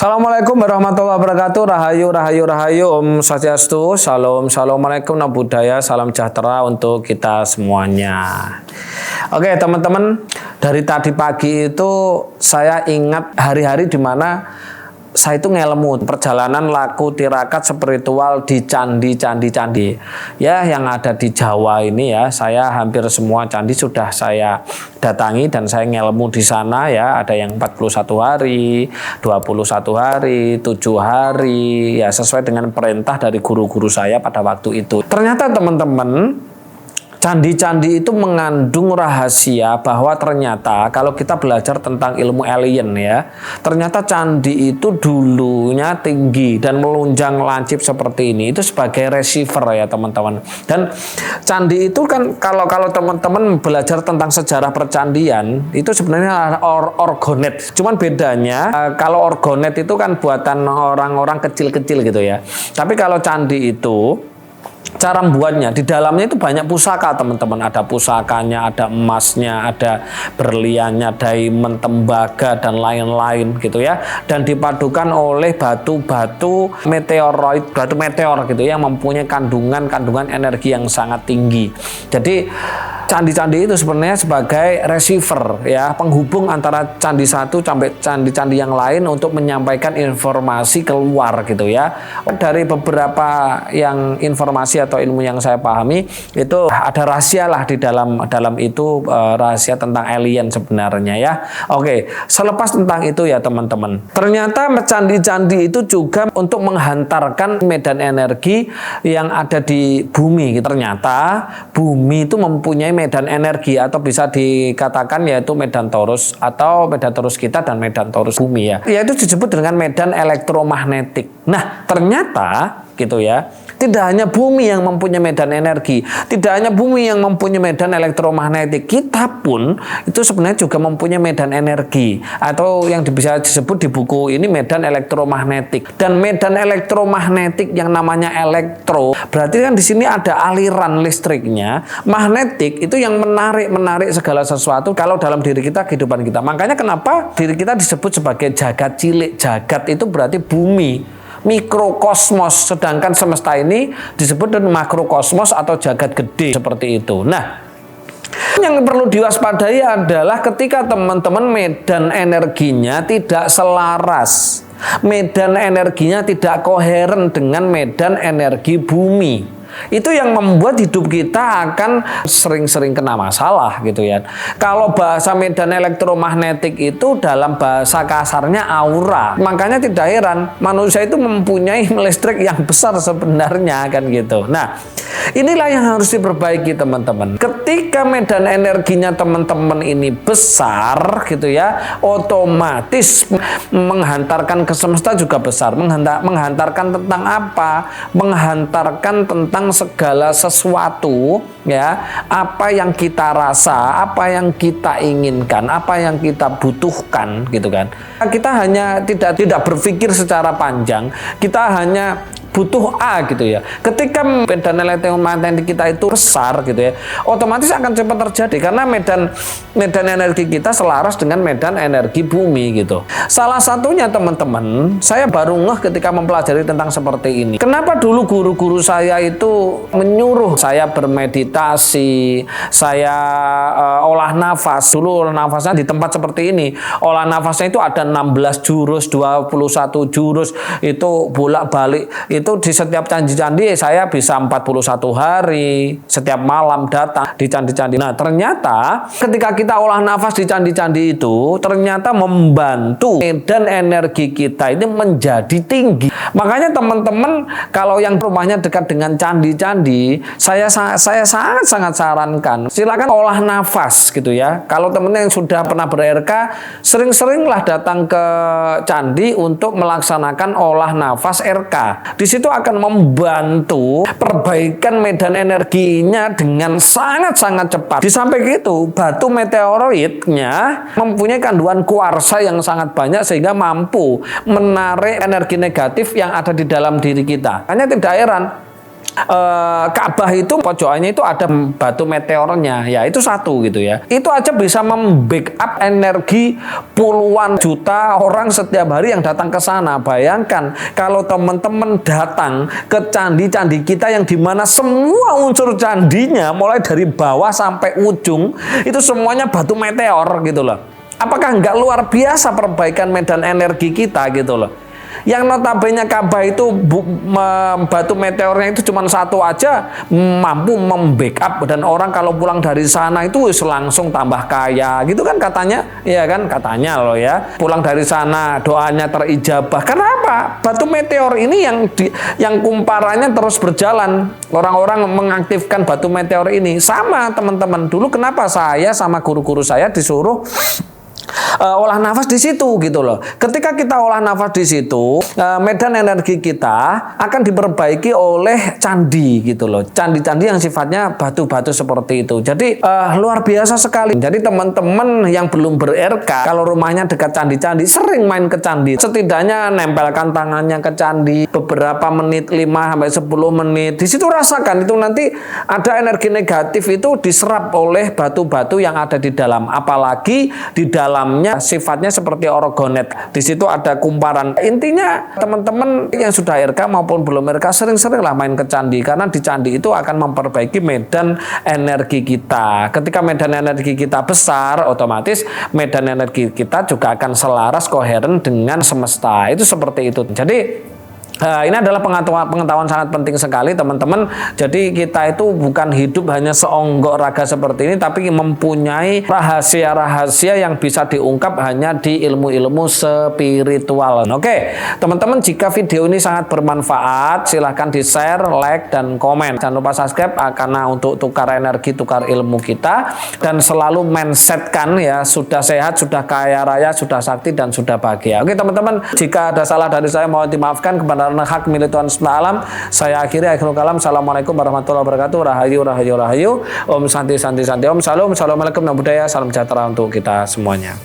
Assalamualaikum warahmatullahi wabarakatuh. Rahayu, rahayu, rahayu. Om Swastiastu. Shalom, Assalamualaikum, Namo Buddhaya. Salam sejahtera untuk kita semuanya. Oke teman-teman, dari tadi pagi itu saya ingat hari-hari di mana saya itu ngelemu perjalanan laku tirakat spiritual di candi-candi ya yang ada di Jawa ini ya. Saya hampir semua candi sudah saya datangi dan saya ngelemu di sana ya. Ada yang 41 hari, 21 hari, 7 hari ya, sesuai dengan perintah dari guru-guru saya pada waktu itu. Ternyata teman-teman, candi-candi itu mengandung rahasia bahwa ternyata kalau kita belajar tentang ilmu alien ya, ternyata candi itu dulunya tinggi dan melunjang lancip seperti ini itu sebagai receiver ya teman-teman. Dan candi itu kan kalau teman-teman belajar tentang sejarah percandian itu sebenarnya orgonet. Cuman bedanya kalau orgonet itu kan buatan orang-orang kecil-kecil gitu ya. Tapi kalau candi itu cara membuatnya, di dalamnya itu banyak pusaka teman-teman. Ada pusakanya, ada emasnya, ada berliannya, diamond, tembaga, dan lain-lain gitu ya. Dan dipadukan oleh batu-batu meteoroid, batu meteor gitu ya, yang mempunyai kandungan energi yang sangat tinggi. Jadi candi-candi itu sebenarnya sebagai receiver ya, penghubung antara candi satu sampai candi-candi yang lain untuk menyampaikan informasi keluar gitu ya. Dari beberapa yang informasi atau ilmu yang saya pahami itu ada rahasia lah di dalam itu, rahasia tentang alien sebenarnya ya. Oke, selepas tentang itu ya teman-teman, ternyata candi-candi itu juga untuk menghantarkan medan energi yang ada di bumi. Ternyata bumi itu mempunyai medan energi atau bisa dikatakan yaitu medan torus atau medan torus kita dan medan torus bumi ya, yaitu disebut dengan medan elektromagnetik. Nah ternyata gitu ya, tidak hanya bumi yang mempunyai medan energi, tidak hanya bumi yang mempunyai medan elektromagnetik, kita pun itu sebenarnya juga mempunyai medan energi atau yang bisa disebut di buku ini medan elektromagnetik. Dan medan elektromagnetik yang namanya elektro, berarti kan di sini ada aliran listriknya. Magnetik itu yang menarik segala sesuatu kalau dalam diri kita, kehidupan kita. Makanya kenapa diri kita disebut sebagai jagat cilik. Jagat itu berarti bumi, mikrokosmos, sedangkan semesta ini disebut dengan makrokosmos atau jagat gede seperti itu. Nah, yang perlu diwaspadai adalah ketika teman-teman medan energinya tidak selaras, medan energinya tidak koheren dengan medan energi bumi. Itu yang membuat hidup kita akan sering-sering kena masalah gitu ya. Kalau bahasa medan elektromagnetik itu dalam bahasa kasarnya aura. Makanya tidak heran manusia itu mempunyai listrik yang besar sebenarnya kan gitu. Nah, inilah yang harus diperbaiki teman-teman. Ketika medan energinya teman-teman ini besar gitu ya, otomatis menghantarkan ke semesta juga besar. Menghantarkan tentang apa? Menghantarkan tentang segala sesuatu ya, apa yang kita rasa, apa yang kita inginkan, apa yang kita butuhkan gitu kan. Kita hanya tidak berpikir secara panjang, kita hanya butuh A gitu ya. Ketika medan elektromagnetik kita itu besar gitu ya, otomatis akan cepat terjadi karena medan energi kita selaras dengan medan energi bumi gitu. Salah satunya teman-teman, saya baru ngeh ketika mempelajari tentang seperti ini. Kenapa dulu guru-guru saya itu menyuruh saya bermeditasi, saya olah nafas. Dulu olah nafasnya di tempat seperti ini. Olah nafasnya itu ada 16 jurus, 21 jurus, itu bolak-balik. Itu di setiap candi-candi saya bisa 41 hari setiap malam datang di candi-candi. Nah ternyata ketika kita olah nafas di candi-candi itu ternyata membantu medan energi kita ini menjadi tinggi. Makanya teman-teman kalau yang rumahnya dekat dengan candi-candi, saya sangat sarankan silakan olah nafas gitu ya. Kalau teman-teman yang sudah pernah ber-RK, sering-seringlah datang ke candi untuk melaksanakan olah nafas RK. Di situ akan membantu perbaikan medan energinya dengan sangat-sangat cepat. Di samping itu, batu meteoroidnya mempunyai kandungan kuarsa yang sangat banyak sehingga mampu menarik energi negatif yang ada di dalam diri kita. Hanya tidak heran Ka'bah itu pojokannya itu ada batu meteornya, ya itu satu gitu ya. Itu aja bisa membackup energi puluhan juta orang setiap hari yang datang ke sana. Bayangkan kalau teman-teman datang ke candi-candi kita yang dimana semua unsur candinya mulai dari bawah sampai ujung itu semuanya batu meteor gitu loh. Apakah nggak luar biasa perbaikan medan energi kita gitu loh. Yang notabene Ka'bah itu batu meteornya itu cuma satu aja mampu membackup, dan orang kalau pulang dari sana itu langsung tambah kaya gitu kan katanya, ya kan katanya loh ya, pulang dari sana doanya terijabah. Kenapa? Batu meteor ini yang kumparannya terus berjalan, orang-orang mengaktifkan batu meteor ini. Sama teman-teman, dulu kenapa saya sama guru-guru saya disuruh olah nafas di situ gitu loh. Ketika kita olah nafas di situ, medan energi kita akan diperbaiki oleh candi gitu loh. Candi-candi yang sifatnya batu-batu seperti itu. Jadi luar biasa sekali. Jadi teman-teman yang belum ber-RK, kalau rumahnya dekat candi-candi, sering main ke candi. Setidaknya nempelkan tangannya ke candi beberapa menit, 5-10 menit. Di situ rasakan itu nanti ada energi negatif itu diserap oleh batu-batu yang ada di dalam. Apalagi di dalamnya sifatnya seperti orgonet. Di situ ada kumparan. Intinya teman-teman yang sudah RK maupun belum RK sering-seringlah main ke candi, karena di candi itu akan memperbaiki medan energi kita. Ketika medan energi kita besar, otomatis medan energi kita juga akan selaras koheren dengan semesta. Itu seperti itu. Jadi ini adalah pengetahuan sangat penting sekali teman-teman. Jadi kita itu bukan hidup hanya seonggok raga seperti ini, tapi mempunyai rahasia-rahasia yang bisa diungkap hanya di ilmu-ilmu spiritual. Oke, teman-teman, jika video ini sangat bermanfaat, silahkan di-share, like, dan komen. Jangan lupa subscribe karena untuk tukar energi, tukar ilmu kita, dan selalu mindsetkan ya, sudah sehat, sudah kaya raya, sudah sakti, dan sudah bahagia. Oke teman-teman, jika ada salah dari saya mohon dimaafkan. Kepada hak milik Tuhan semesta alam, saya akhiri akhirul kalam. Assalamualaikum warahmatullahi wabarakatuh. Rahayu rahayu rahayu. Om santi santi santi. Om salam. Assalamualaikum warahmatullahi wabarakatuh. Salam sejahtera untuk kita semuanya.